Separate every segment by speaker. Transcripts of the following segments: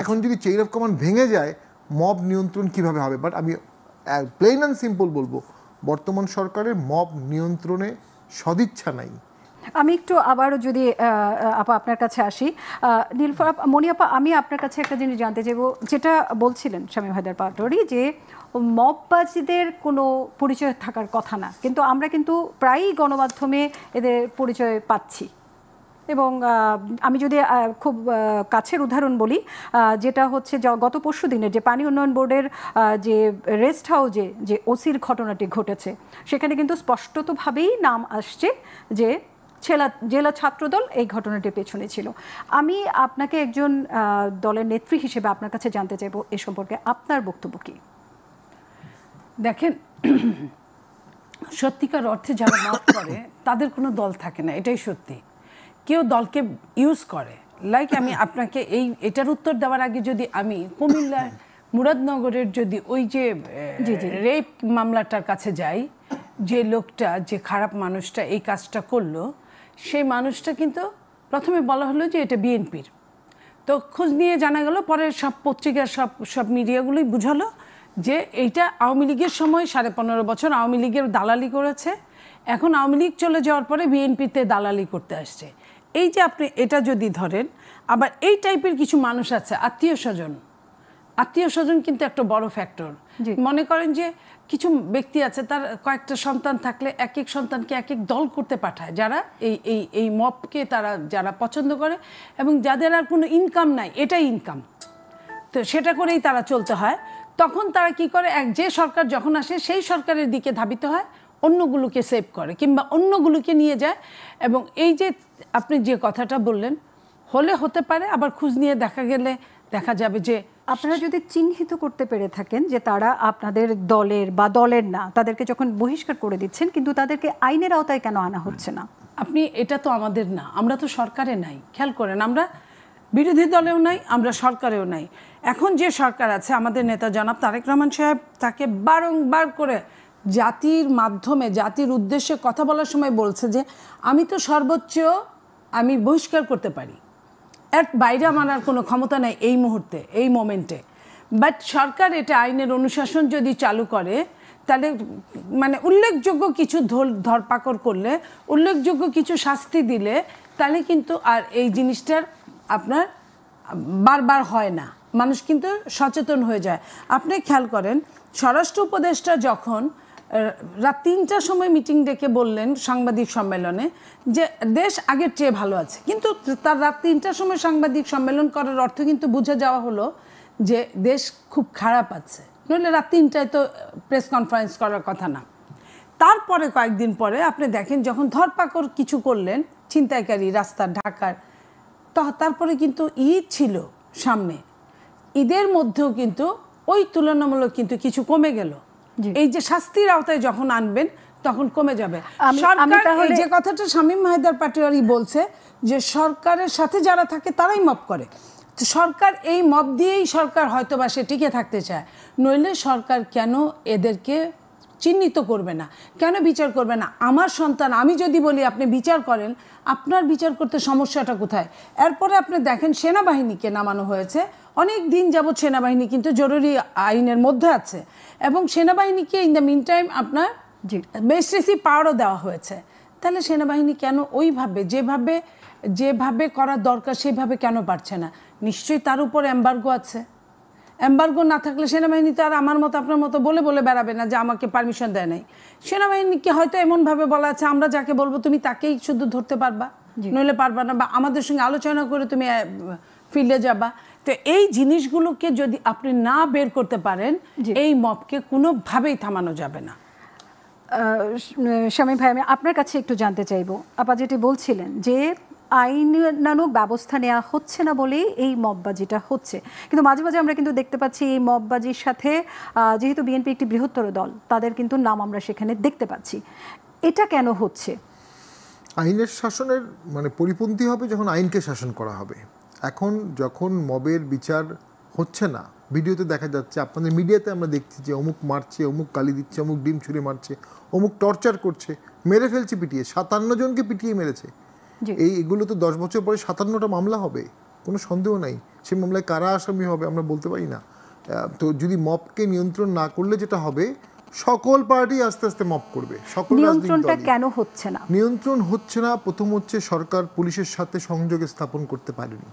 Speaker 1: এখন যদি chain of command ভেঙে যায় মব নিয়ন্ত্রণ কিভাবে হবে? বাট আমি প্লেন অ্যান্ড সিম্পল বলবো, বর্তমান সরকারের মব নিয়ন্ত্রণে সদিচ্ছা নাই।
Speaker 2: আমি একটু আবারও যদি আপা আপনার কাছে আসি, নীলুফার মনি আপা, আমি আপনার কাছে একটা জিনিস জানতে চাইব, যেটা বলছিলেন শামীম হায়দার পাটোয়ারি, যে মববাজিদের কোনো পরিচয় থাকার কথা না, কিন্তু আমরা কিন্তু প্রায়ই গণমাধ্যমে এদের পরিচয় পাচ্ছি। এবং আমি যদি খুব কাছের উদাহরণ বলি, যেটা হচ্ছে গত পরশু দিনের যে পানি উন্নয়ন বোর্ডের যে রেস্ট হাউসে যে ওসির ঘটনাটি ঘটেছে, সেখানে কিন্তু স্পষ্টতভাবেই নাম আসছে যে জেলা ছাত্রদল এই ঘটনাটির পেছনে ছিল। আমি আপনাকে একজন দলের নেত্রী হিসেবে আপনার কাছে জানতে চাইব এ সম্পর্কে আপনার বক্তব্য কি?
Speaker 3: দেখেন, সত্যিকার অর্থে যারা মত করে তাদের কোনো দল থাকে না, এটাই সত্যি। কেউ দলকে ইউজ করে। লাইক আমি আপনাকে এটার উত্তর দেওয়ার আগে যদি আমি কুমিল্লার মুরাদনগরের যদি ওই যে রেপ মামলাটার কাছে যাই, যে লোকটা, যে খারাপ মানুষটা এই কাজটা করলো, সেই মানুষটা কিন্তু প্রথমে বলা হলো যে এটা বিএনপির। তো খোঁজ নিয়ে জানা গেল, পরে সব পত্রিকা সব মিডিয়াগুলোই বুঝালো যে এইটা আওয়ামী লীগের সময় 15.5 বছর আওয়ামী লীগের দালালি করেছে, এখন আওয়ামী লীগ চলে যাওয়ার পরে বিএনপিতে দালালি করতে আসছে। এই যে আপনি এটা যদি ধরেন, আবার এই টাইপের কিছু মানুষ আছে, আত্মীয় স্বজন কিন্তু একটা বড় ফ্যাক্টর। মনে করেন যে কিছু ব্যক্তি আছে, তার কয়েকটা সন্তান থাকলে এক এক সন্তানকে এক এক দল করতে পাঠায়, যারা এই মবকে তারা যারা পছন্দ করে এবং যাদের আর কোনো ইনকাম নাই, এটাই ইনকাম, তো সেটা করেই তারা চলতে হয়। তখন তারা কি করে, যে সরকার যখন আসে সেই সরকারের দিকে ধাবিত হয়, অন্যগুলোকে সেভ করে কিংবা অন্যগুলোকে নিয়ে যায়। এবং এই যে আপনি যে কথাটা বললেন, হতে পারে, আবার খোঁজ নিয়ে দেখা যাবে যে
Speaker 2: আপনারা যদি চিহ্নিত করতে পেরে থাকেন যে তারা আপনাদের দলের বা দলের না, তাদেরকে যখন বহিষ্কার করে দিচ্ছেন, কিন্তু তাদেরকে আইনের আওতায় কেন আনা হচ্ছে না?
Speaker 3: আপনি, এটা তো আমাদের না, আমরা তো সরকারে নাই। খেয়াল করেন, আমরা বিরোধী দলেও নাই, আমরা সরকারেও নাই। এখন যে সরকার আছে, আমাদের নেতা জনাব তারেক রহমান সাহেব তাকে বারংবার করে জাতির মাধ্যমে, জাতির উদ্দেশ্যে কথা বলার সময় বলছে যে আমি তো সর্বোচ্চ আমি বহিষ্কার করতে পারি, এর বাইরে আমার আর কোনো ক্ষমতা নেই এই মুহূর্তে, এই মোমেন্টে। বাট সরকার এটা আইনের অনুশাসন যদি চালু করে, তাহলে মানে উল্লেখযোগ্য কিছু ধরপাকড় করলে, উল্লেখযোগ্য কিছু শাস্তি দিলে, তাহলে কিন্তু আর এই জিনিসটার আপনার বারবার হয় না, মানুষ কিন্তু সচেতন হয়ে যায়। আপনি খেয়াল করেন, স্বরাষ্ট্র উপদেষ্টা যখন রাত 3টার সময় মিটিং ডেকে বললেন সাংবাদিক সম্মেলনে যে দেশ আগের চেয়ে ভালো আছে, কিন্তু তার রাত 3টার সময় সাংবাদিক সম্মেলন করার অর্থ কিন্তু বুঝে যাওয়া হলো যে দেশ খুব খারাপ আছে, নইলে রাত 3টায় তো প্রেস কনফারেন্স করার কথা না। তারপরে কয়েকদিন পরে আপনি দেখেন, যখন ধরপাকড় কিছু করলেন ছিনতাইকারী রাস্তার ঢাকার, তারপরে কিন্তু ঈদ ছিল সামনে, ঈদের মধ্যেও কিন্তু ওই তুলনামূলক কিন্তু কিছু কমে গেল। এই যে শাস্তির আওতায় যখন আনবেন তখন কমে যাবে। সরকার যে কথাটা শামীম হায়দার পাটোয়ারি বলছে যে সরকারের সাথে যারা থাকে তারাই মব করে, তো সরকার এই মব দিয়েই সরকার হয়তো বা সে টিকে থাকতে চায়, নইলে সরকার কেন এদেরকে চিহ্নিত করবে না, কেন বিচার করবে না? আমার সন্তান, আমি যদি বলি আপনি বিচার করেন, আপনার বিচার করতে সমস্যাটা কোথায়? এরপরে আপনি দেখেন সেনাবাহিনীকে নামানো হয়েছে, অনেক দিন যাবৎ সেনাবাহিনী কিন্তু জরুরি আইনের মধ্যে আছে, এবং সেনাবাহিনীকে ইন দ্য মিন টাইম আপনার বেস্ট পাওয়ারও দেওয়া হয়েছে। তাহলে সেনাবাহিনী কেন ওইভাবে যেভাবে করার দরকার সেভাবে কেন পারছে না? নিশ্চয়ই তার উপর এম্বার্গো আছে। এম্বার্গো না থাকলে সেনাবাহিনী তো আর আমার মতো আপনার মতো বলে বেড়াবে না যে আমাকে পারমিশন দেয় নাই। সেনাবাহিনীকে হয়তো এমনভাবে বলা আছে, আমরা যাকে বলবো তুমি তাকেই শুধু ধরতে পারবা, নইলে পারবা না, বা আমাদের সঙ্গে আলোচনা করে তুমি ফিল্ডে যাবা। তো এই জিনিসগুলোকে যদি আপনি না বের করতে পারেন, এই মবকে কোনোভাবেই থামানো যাবে না।
Speaker 2: শামীম ভাই, আমি আপনার কাছে একটু জানতে চাইবো, আপা যেটি বলছিলেন যে আইনানুগ ব্যবস্থা নেওয়া হচ্ছে না বলেই এই মববাজিটা হচ্ছে, কিন্তু মাঝে মাঝে আমরা কিন্তু দেখতে পাচ্ছি এই মববাজির সাথে, যেহেতু বিএনপি একটি বৃহত্তর দল, তাদের কিন্তু নাম আমরা সেখানে দেখতে পাচ্ছি। এটা কেন হচ্ছে?
Speaker 1: আইনের শাসনের মানে পরিপন্থী হবে যখন আইনকে শাসন করা হবে। এখন যখন মবের বিচার হচ্ছে না, ভিডিওতে দেখা যাচ্ছে, আপনাদের মিডিয়াতে আমরা দেখছি যে অমুক মারছে, অমুক গালি দিচ্ছে, অমুক ডিম ছুঁড়ে মারছে, অমুক টর্চার করছে, মেরে ফেলছে পিটিয়ে, 57 জনকে পিটিয়ে মেরেছে। এগুলো তো 10 বছর পরে 57টা মামলা হবে, কোনো সন্দেহ নাই। সেই মামলায় কারা আসামি হবে আমরা বলতে পারি না। তো যদি মবকে নিয়ন্ত্রণ না করলে যেটা হবে, সকল পার্টি আস্তে আস্তে মব করবে। সকল
Speaker 2: নিয়ন্ত্রণটা কেন হচ্ছে না?
Speaker 1: নিয়ন্ত্রণ হচ্ছে না, প্রথম হচ্ছে সরকার পুলিশের সাথে সংযোগ স্থাপন করতে পারেনি।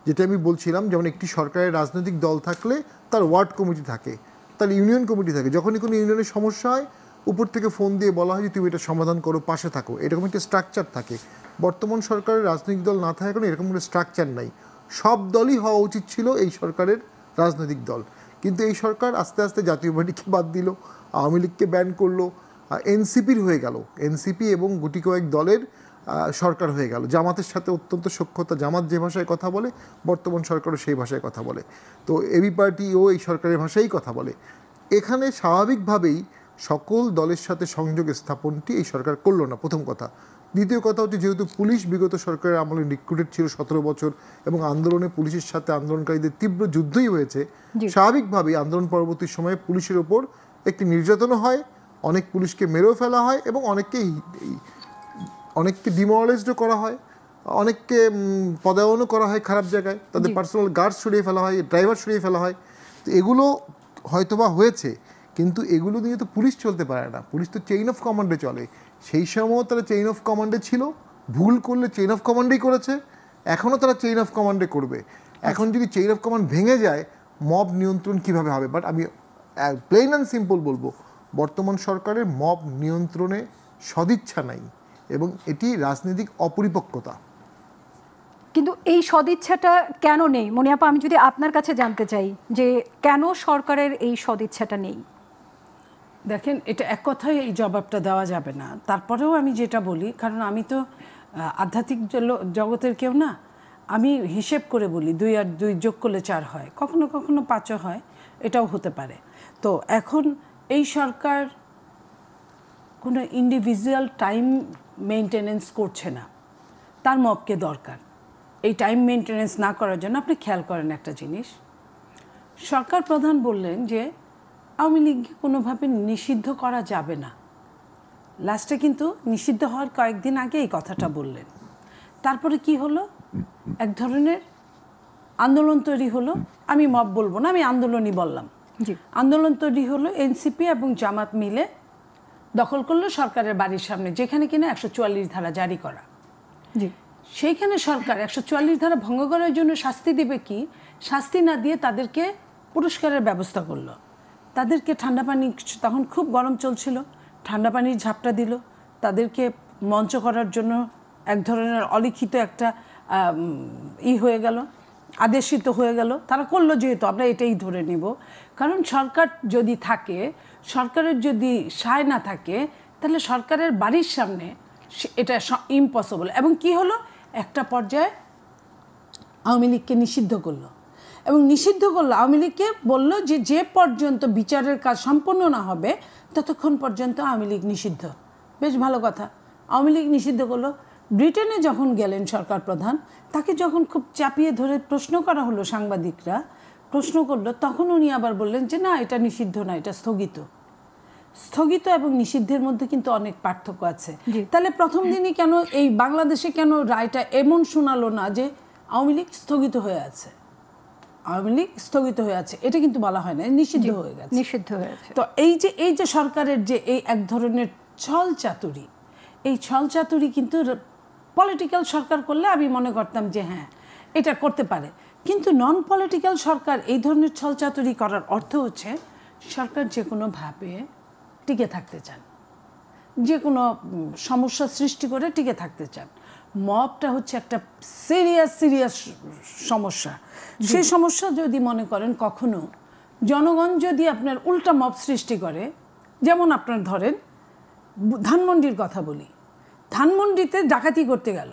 Speaker 1: যেটা আমি বলছিলাম, যেমন একটি সরকারের রাজনৈতিক দল থাকলে তার ওয়ার্ড কমিটি থাকে, তার ইউনিয়ন কমিটি থাকে। যখনই কোনো ইউনিয়নের সমস্যা হয় উপর থেকে ফোন দিয়ে বলা হয় যে তুমি এটা সমাধান করো, পাশে থাকো, এরকম একটা স্ট্রাকচার থাকে। বর্তমান সরকারের রাজনৈতিক দল না থাকার কারণে এরকম কোনো স্ট্রাকচার নাই। সব দলই হওয়া উচিত ছিল এই সরকারের রাজনৈতিক দল, কিন্তু এই সরকার আস্তে আস্তে জাতীয় পার্টিকে বাদ দিল, আওয়ামী লীগকে ব্যান করলো, এনসিপির হয়ে গেল, এনসিপি এবং গুটি কয়েক দলের সরকার হয়ে গেল। জামাতের সাথে অত্যন্ত সখ্যতা, জামাত যে ভাষায় কথা বলে বর্তমান সরকারও সেই ভাষায় কথা বলে, তো এবি পার্টিও এই সরকারের ভাষাই কথা বলে। এখানে স্বাভাবিকভাবেই সকল দলের সাথে সংযোগ স্থাপনটি এই সরকার করলো না, প্রথম কথা। দ্বিতীয় কথা হচ্ছে, যেহেতু পুলিশ বিগত সরকারের আমলে রিক্রুটেড ছিল 17 বছর এবং আন্দোলনে পুলিশের সাথে আন্দোলনকারীদের তীব্র যুদ্ধই হয়েছে, স্বাভাবিকভাবেই আন্দোলন পরবর্তী সময়ে পুলিশের ওপর একটি নির্যাতনও হয়, অনেক পুলিশকে মেরেও ফেলা হয় এবং অনেককে ডিমোরালাইজডও করা হয়, অনেককে পদায়নও করা হয় খারাপ জায়গায়, তাদের পার্সোনাল গার্ড সরিয়ে ফেলা হয়, ড্রাইভার সরিয়ে ফেলা হয়। তো এগুলো হয়তোবা হয়েছে, কিন্তু এগুলো নিয়ে তো পুলিশ চলতে পারে না। পুলিশ তো চেইন অফ কমান্ডে চলে। সেই সময় তারা চেইন অফ কমান্ডে ছিল, ভুল করলে চেইন অফ কমান্ডেই করেছে, এখনও তারা চেইন অফ কমান্ডে করবে। এখন যদি চেইন অফ কমান্ড ভেঙে যায়, মব নিয়ন্ত্রণ কিভাবে হবে? বাট আমি প্লেন অ্যান্ড সিম্পল বলবো, বর্তমান সরকারের মব নিয়ন্ত্রণে সদিচ্ছা নাই এবং এটি রাজনৈতিক অপরিপক্কতা।
Speaker 2: কিন্তু এই সদিচ্ছাটা কেন নেই মনিয়াপা? আমি যদি আপনার কাছে জানতে চাই যে কেন সরকারের এই সদিচ্ছাটা নেই।
Speaker 3: দেখেন, এটা এক কথায় এই জবাবটা দেওয়া যাবে না। তারপরেও আমি যেটা বলি, কারণ আমি তো আধ্যাত্মিক জগতের কেউ না, আমি হিসেব করে বলি 2 আর 2 যোগ করলে 4 হয়, কখনো কখনো 5ও হয়, এটাও হতে পারে। তো এখন এই সরকার কোনো ইন্ডিভিজুয়াল টাইম মেনটেনেন্স করছে না, তার মবকে দরকার। এই টাইম মেনটেনেন্স না করার জন্য আপনি খেয়াল করেন একটা জিনিস, সরকার প্রধান বললেন যে আওয়ামী লীগকে কোনোভাবে নিষিদ্ধ করা যাবে না। লাস্টে কিন্তু নিষিদ্ধ হওয়ার কয়েকদিন আগে এই কথাটা বললেন। তারপরে কি হলো, এক ধরনের আন্দোলন তৈরি হলো। আমি মব বলবো না, আমি আন্দোলনই বললাম। আন্দোলন তৈরি হলো, এনসিপি এবং জামাত মিলে দখল করলো সরকারের বাড়ির সামনে, যেখানে কিনা 144 ধারা জারি করা। সেইখানে সরকার 144 ধারা ভঙ্গ করার জন্য শাস্তি দিবে কি, শাস্তি না দিয়ে তাদেরকে পুরস্কারের ব্যবস্থা করলো। তাদেরকে ঠান্ডা পানি, তখন খুব গরম চলছিল, ঠান্ডা পানির ঝাপটা দিল, তাদেরকে মঞ্চ করার জন্য এক ধরনের অলিখিত একটা হয়ে গেল, আদেশিত হয়ে গেল। তারা করলো, যেহেতু আমরা এটাই ধরে নিব, কারণ সরকার যদি থাকে, সরকারের যদি সায় না থাকে, তাহলে সরকারের বাড়ির সামনে এটা ইম্পসিবল। এবং কি হলো, একটা পর্যায়ে আওয়ামী লীগকে নিষিদ্ধ করলো, এবং নিষিদ্ধ করলো আওয়ামী লীগকে বললো যে পর্যন্ত বিচারের কাজ সম্পন্ন না হবে ততক্ষণ পর্যন্ত আওয়ামী লীগ নিষিদ্ধ। বেশ ভালো কথা, আওয়ামী লীগ নিষিদ্ধ করলো। ব্রিটেনে যখন গেলেন সরকার প্রধান, তাকে যখন খুব চাপিয়ে ধরে প্রশ্ন করা হলো, সাংবাদিকরা প্রশ্ন করলো, তখন উনি আবার বললেন যে না, এটা নিষিদ্ধ না, এটা স্থগিত। স্থগিত এবং নিষিদ্ধের মধ্যে কিন্তু অনেক পার্থক্য আছে। তাহলে প্রথম দিনই কেন এই বাংলাদেশে কেন রায়টা এমন শোনালো না যে আওয়ামী লীগ স্থগিত হয়ে আছে, আওয়ামী লীগ স্থগিত হয়ে আছে, এটা কিন্তু বলা হয় না, নিষিদ্ধ হয়ে গেছে,
Speaker 2: নিষিদ্ধ হয়েছে।
Speaker 3: তো এই যে সরকারের যে এই এক ধরনের ছল চাতুরি, এই ছল চাতুরি কিন্তু পলিটিক্যাল সরকার করলে আমি মনে করতাম যে হ্যাঁ, এটা করতে পারে। কিন্তু নন পলিটিক্যাল সরকার এই ধরনের ছল চাতুরি করার অর্থ হচ্ছে সরকার যে কোনোভাবে টিকে থাকতে চান, যে কোনো সমস্যা সৃষ্টি করে টিকে থাকতে চান। মবটা হচ্ছে একটা সিরিয়াস সমস্যা। সেই সমস্যা যদি মনে করেন কখনো জনগণ যদি আপনার উল্টা মব সৃষ্টি করে, যেমন আপনার ধরেন ধানমন্ডির কথা বলি, ধানমন্ডিতে ডাকাতি করতে গেল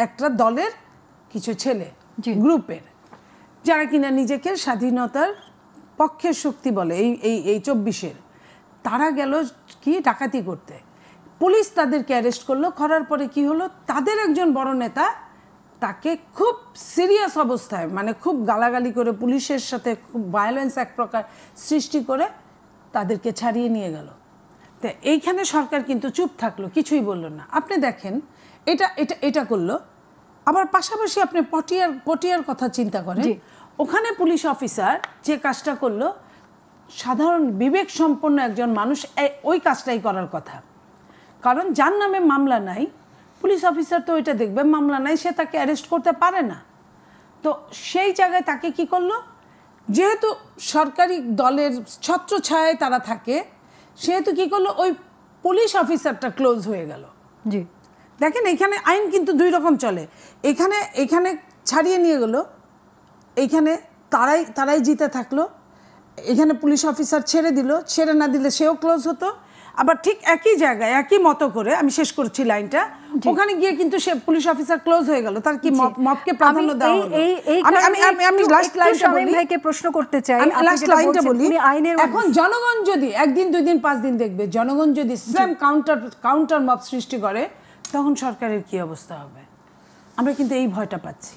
Speaker 3: একটা দলের কিছু ছেলে, গ্রুপের, যারা কিনা নিজেকে স্বাধীনতার পক্ষের শক্তি বলে, এই 24-এর, তারা গেল কি ডাকাতি করতে। পুলিশ তাদেরকে অ্যারেস্ট করলো, করার পরে কি হলো, তাদের একজন বড় নেতা তাকে খুব সিরিয়াস অবস্থায়, মানে খুব গালাগালি করে, পুলিশের সাথে খুব ভায়োলেন্স এক প্রকার সৃষ্টি করে তাদেরকে ছাড়িয়ে নিয়ে গেল। তো এইখানে সরকার কিন্তু চুপ থাকলো, কিছুই বলল না। আপনি দেখেন, এটা করলো, আবার পাশাপাশি আপনি পটিয়ার কথা চিন্তা করেন, ওখানে পুলিশ অফিসার যে কাজটা করলো, সাধারণ বিবেক সম্পন্ন একজন মানুষ ওই কাজটাই করার কথা। কারণ যার নামে মামলা নাই, পুলিশ অফিসার তো ওইটা দেখবে, মামলা নাই, সে তাকে অ্যারেস্ট করতে পারে না। তো সেই জায়গায় তাকে কি করলো, যেহেতু সরকারি দলের ছত্রছায়ায় তারা থাকে, সেহেতু কি করলো, ওই পুলিশ অফিসারটা ক্লোজ হয়ে গেল।
Speaker 2: জি,
Speaker 3: দেখেন এখানে আইন কিন্তু দুই রকম চলে। এখানে ছাড়িয়ে নিয়ে গেল, এইখানে তারাই জিতে থাকলো, এখানে পুলিশ অফিসার ছেড়ে দিল, ছেড়ে না দিলে সেও ক্লোজ হতো। আবার ঠিক একই জায়গায় একই মতো করে, আমি শেষ করছি লাইনটা, ওখানে গিয়ে কিন্তু সে পুলিশ অফিসার ক্লোজ হয়ে গেল, তার কি মবকে প্রাধান্য দেওয়া হলো। আমি লাস্ট লাইনটা বলি,
Speaker 2: ভাইকে প্রশ্ন করতে চাই,
Speaker 3: আমি লাস্ট লাইনটা বলি। এখন জনগণ যদি 1 দিন 2 দিন 5 দিন দেখবে, জনগণ যদি সেম কাউন্টার মব সৃষ্টি করে, তখন সরকারের কি অবস্থা হবে? আমরা কিন্তু এই ভয়টা পাচ্ছি।